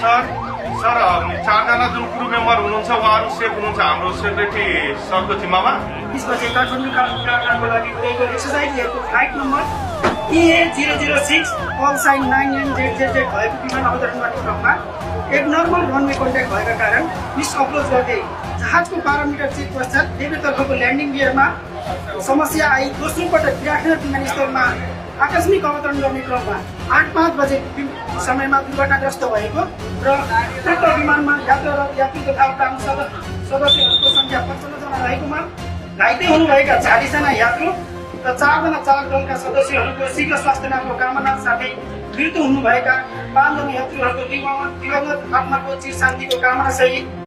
Sir sir चारजना जुन crew member हुनुहुन्छ उहाँहरू सेफ हुनुहुन्छ हाम्रो सेक्युरिटी सरको जिम्मामा। त्यसपछि काठमाडौँ कामको लागि उडेको एक्सर्साइजहरूको flight number EA006 call sign 99ZZZ भएको विमान अवतरण गर्ने क्रममा एबनर्मल रनवे कन्ट्याक्ट भएका कारण मिस अप्रोच गर्दै जहाजको 12 मिटर चेक पश्चात देब्रेतर्फको ल्यान्डिङ गियरमा समस्या आई दोस्रो पटक विराटनगर विमानस्थलमा आकस्मिक अवतरण गर्ने क्रममा 8:05 बजे समयमा दुर्घटनाग्रस्त भएको र उक्त विमानमा यात्रु तथा सदस्यहरूको सङ्ख्या 55 जना रहेकोमा घाइते हुनुभएका 40 जना यात्रु र 4 जना चालक दलका सदस्यहरूको शीघ्र स्वास्थ्य लाभको कामना साथै मृत्यु हुनुभएका 5 जना यात्रुहरूको दिवंगत आत्माको चिर शान्तिको कामना सहित